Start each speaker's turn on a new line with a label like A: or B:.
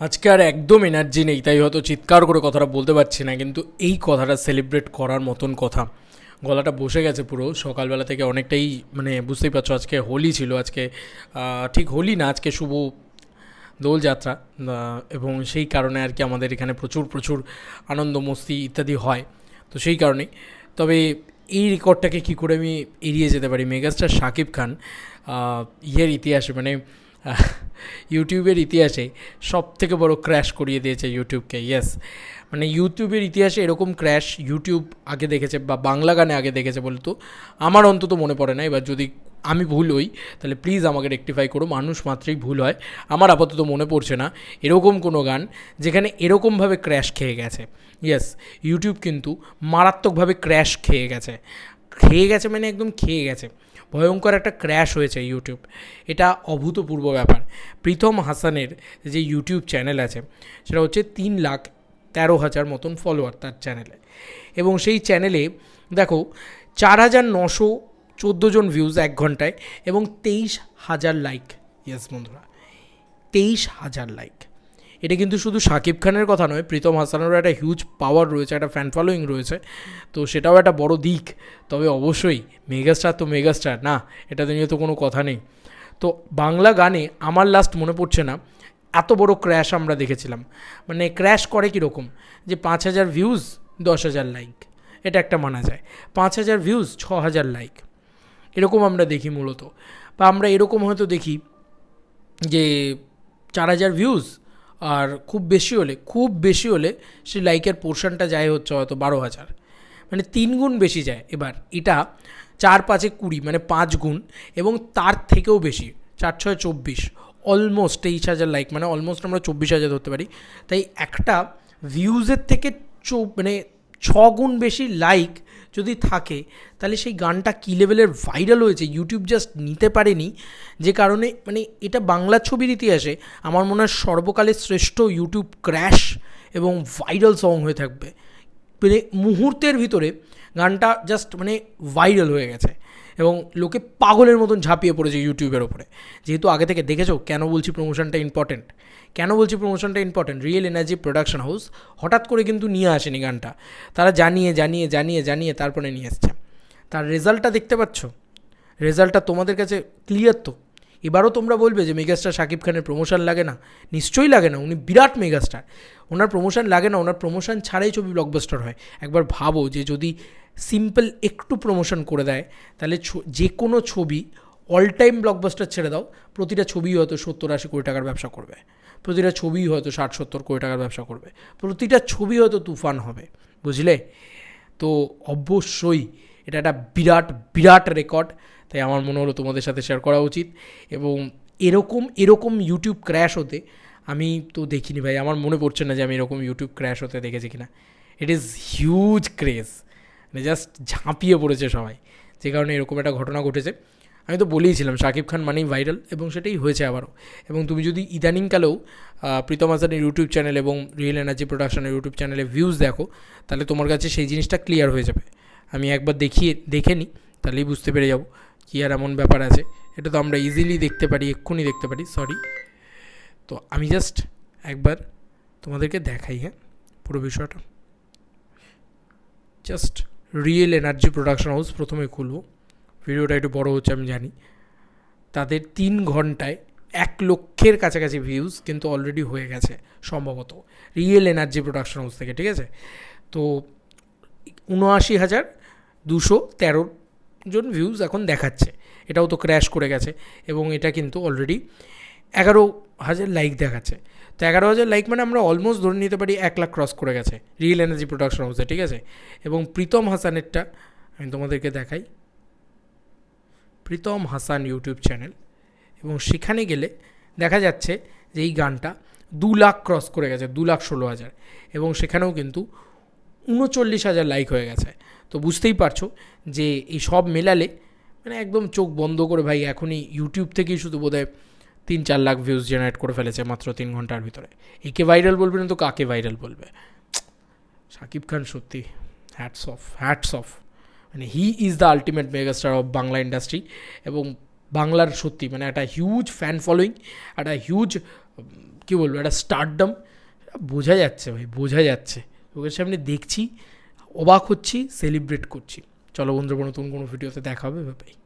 A: আজকে আর একদম এনার্জি নেই, তাই হয়তো চিৎকার করে কথাটা বলতে পারছি না, কিন্তু এই কথাটা সেলিব্রেট করার মতন কথা। গলাটা বসে গেছে পুরো সকালবেলা থেকে অনেকটাই, মানে বুঝতেই পারছো আজকে হোলি ছিল। আজকে ঠিক হোলি না, আজকে শুভ দোলযাত্রা, এবং সেই কারণে আর কি আমাদের এখানে প্রচুর প্রচুর আনন্দ মস্তি ইত্যাদি হয়। তো সেই কারণেই, তবে এই রেকর্ডটাকে কী করে আমি এড়িয়ে যেতে পারি? মেগাস্টার শাকিব খান ইয়ের ইতিহাসে, মানে ইউটিউবের ইতিহাসে সব থেকে বড় ক্র্যাশ করিয়ে দিয়েছে ইউটিউবকে। ইয়েস, মানে ইউটিউবের ইতিহাসে এরকম ক্র্যাশ ইউটিউব আগে দেখেছে বা বাংলা গানে আগে দেখেছে বলে তো আমার অন্তত মনে পড়ে না। এবার যদি আমি ভুল হই তাহলে প্লিজ আমাকে রেকটিফাই করো, মানুষ মাত্রই ভুল হয়। আমার আপাতত মনে পড়ছে না এরকম কোনো গান যেখানে এরকমভাবে ক্র্যাশ খেয়ে গেছে। ইয়েস, ইউটিউব কিন্তু মারাত্মকভাবে ক্র্যাশ খেয়ে গেছে। খেয়ে গেছে মানে একদম খেয়ে গেছে, ভয়ঙ্কর একটা ক্র্যাশ হয়েছে ইউটিউব। এটা অভূতপূর্ব ব্যাপার। প্রীতম হাসানের যে ইউটিউব চ্যানেল আছে সেটা হচ্ছে 3,13,000 মতন ফলোয়ার তার চ্যানেলে, এবং সেই চ্যানেলে দেখো 4,914 জন ভিউজ 1 ঘন্টায় এবং 23,000 লাইক। ইয়েস বন্ধুরা, 23,000 লাইক। এটা কিন্তু শুধু শাকিব খানের কথা নয়, প্রীতম হাসানেরও একটা হিউজ পাওয়ার রয়েছে, একটা ফ্যান ফলোয়িং রয়েছে, তো সেটাও একটা বড় দিক। তবে অবশ্যই মেগাস্টার তো মেগাস্টার না, এটাতে নিয়ে তো কোনো কথা নেই। তো বাংলা গানে আমার লাস্ট মনে পড়ছে না এত বড় ক্র্যাশ আমরা দেখেছিলাম। মানে ক্র্যাশ করে কীরকম, যে 5,000 ভিউজ 10,000 লাইক, এটা একটা মানা যায়। 5,000 ভিউজ 6,000 লাইক, এরকম আমরা দেখি মূলত। বা আমরা এরকম হয়তো দেখি যে 4,000 ভিউজ আর খুব বেশি হলে সে লাইকের পোর্শনটা যায় হচ্ছে হয়তো 12,000, মানে 3 গুণ বেশি যায়। এবার এটা 4-5 20, মানে 5 গুণ, এবং তার থেকেও বেশি 4-6-24, অলমোস্ট 23,000 লাইক, মানে অলমোস্ট আমরা 24,000 ধরতে পারি। তাই একটা ভিউজের থেকে মানে 6 গুণ বেশি লাইক যদি থাকে, তাহলে সেই গানটা কী লেভেলের ভাইরাল হয়েছে ইউটিউব জাস্ট নিতে পারেনি। যে কারণে মানে এটা বাংলা ছবির ইতিহাসে আমার মনে হয় সর্বকালের শ্রেষ্ঠ ইউটিউব ক্র্যাশ এবং ভাইরাল সং হয়ে থাকবে। মানে মুহূর্তের ভিতরে গানটা জাস্ট মানে ভাইরাল হয়ে গেছে এবং লোকে পাগলের মতন ঝাঁপিয়ে পড়েছে ইউটিউবের ওপরে। যেহেতু আগে থেকে দেখেছো, কেন বলছি প্রমোশনটা important, real energy production house হঠাৎ করে কিন্তু নিয়ে আসেনি গানটা, তারা জানিয়ে তারপরে নিয়ে এসছে। তার রেজাল্টটা দেখতে পাচ্ছ, রেজাল্টটা তোমাদের কাছে ক্লিয়ার তো। এবারও তোমরা বলবে যে মেগাস্টার শাকিব খানের প্রমোশন লাগে না, নিশ্চয়ই লাগে না, উনি বিরাট মেগাস্টার, ওনার প্রমোশন লাগে না, ওনার প্রমোশন ছাড়াই ছবি ব্লকবাস্টার হয়। একবার ভাবো যে যদি সিম্পল একটু প্রমোশন করে দেয়, তাহলে যে কোনো ছবি অল টাইম ব্লকবাস্টার ছেড়ে দাও, প্রতিটা ছবি হয়তো 70-80 কোটি টাকার ব্যবসা করবে, প্রতিটা ছবি হয়তো 60-70 কোটি টাকার ব্যবসা করবে, প্রতিটা ছবি হয়তো তুফান হবে, বুঝলে? তো অবশ্যই এটা একটা বিরাট বিরাট রেকর্ড, তাই আমার মনে হলো তোমাদের সাথে শেয়ার করা উচিত। এবং এরকম ইউটিউব ক্র্যাশ হতে আমি তো দেখিনি ভাই, আমার মনে পড়ছে না যে আমি এরকম ইউটিউব ক্র্যাশ হতে দেখেছি কিনা। ইট ইজ হিউজ ক্রেজ, মানে জাস্ট ঝাঁপিয়ে পড়েছে সবাই, যে কারণে এরকম একটা ঘটনা ঘটেছে। আমি তো বলেইছিলাম শাকিব খান মানেই ভাইরাল, এবং সেটাই হয়েছে আবারও। এবং তুমি যদি ইদানিংকালেও প্রীতম হাসানের ইউটিউব চ্যানেল এবং রিয়েল এনার্জি প্রোডাকশনের ইউটিউব চ্যানেলে ভিউজ দেখো, তাহলে তোমার কাছে সেই জিনিসটা ক্লিয়ার হয়ে যাবে। আমি একবার দেখে নিই, তাহলেই বুঝতে পেরে যাবো কী আর এমন ব্যাপার আছে। এটা তো আমরা ইজিলি দেখতে পারি, এক্ষুনি দেখতে পারি, সরি। তো আমি জাস্ট একবার তোমাদেরকে দেখাই, হ্যাঁ, পুরো বিষয়টা। Just real energy production house প্রথমে খুলবো, ভিডিওটা একটু বড় হচ্ছে আমি জানি। তাদের 3 ঘন্টায় 1 লক্ষের কাছাকাছি ভিউজ কিন্তু অলরেডি হয়ে গেছে সম্ভবত, রিয়েল এনার্জি প্রোডাকশন হাউস থেকে, ঠিক আছে? তো 79,213 জন ভিউজ এখন দেখাচ্ছে, এটাও তো ক্র্যাশ করে গেছে। এবং এটা কিন্তু অলরেডি 11,000 লাইক দেখাচ্ছে। তো 11,000 লাইক মানে আমরা অলমোস্ট ধরে নিতে পারি 1 লাখ ক্রস করে গেছে রিয়েল এনার্জি প্রোডাকশন হাউসে, ঠিক আছে? এবং প্রীতম হাসানেরটা আমি তোমাদেরকে দেখাই, প্রীতম হাসান ইউটিউব চ্যানেল, এবং সেখানে গেলে দেখা যাচ্ছে যে এই গানটা 2 লাখ ক্রস করে গেছে, 2,16,000, এবং সেখানেও কিন্তু 39,000 লাইক হয়ে গেছে। তো বুঝতেই পারছো যে এই সব মেলালে মানে একদম চোখ বন্ধ করে ভাই, এখনই ইউটিউব থেকেই শুধু বোধহয় 3-4 লাখ ভিউজ জেনারেট করে ফেলেছে মাত্র 3 ঘন্টার ভিতরে। একে ভাইরাল বলবে না তো কাকে ভাইরাল বলবে? শাকিব খান সত্যি হ্যাটস অফ, মানে he is the ultimate megastar of Bangla industry. এবং বাংলার সত্যি মানে একটা হিউজ ফ্যান ফলোয়িং, একটা হিউজ কী বলবো, একটা স্টারডম বোঝা যাচ্ছে ভাই, বোঝা যাচ্ছে। ওদের সামনে দেখছি, অবাক হচ্ছি, সেলিব্রেট করছি। চলো বন্ধুরা, নতুন কোনো ভিডিওতে দেখা হবে, ভাই।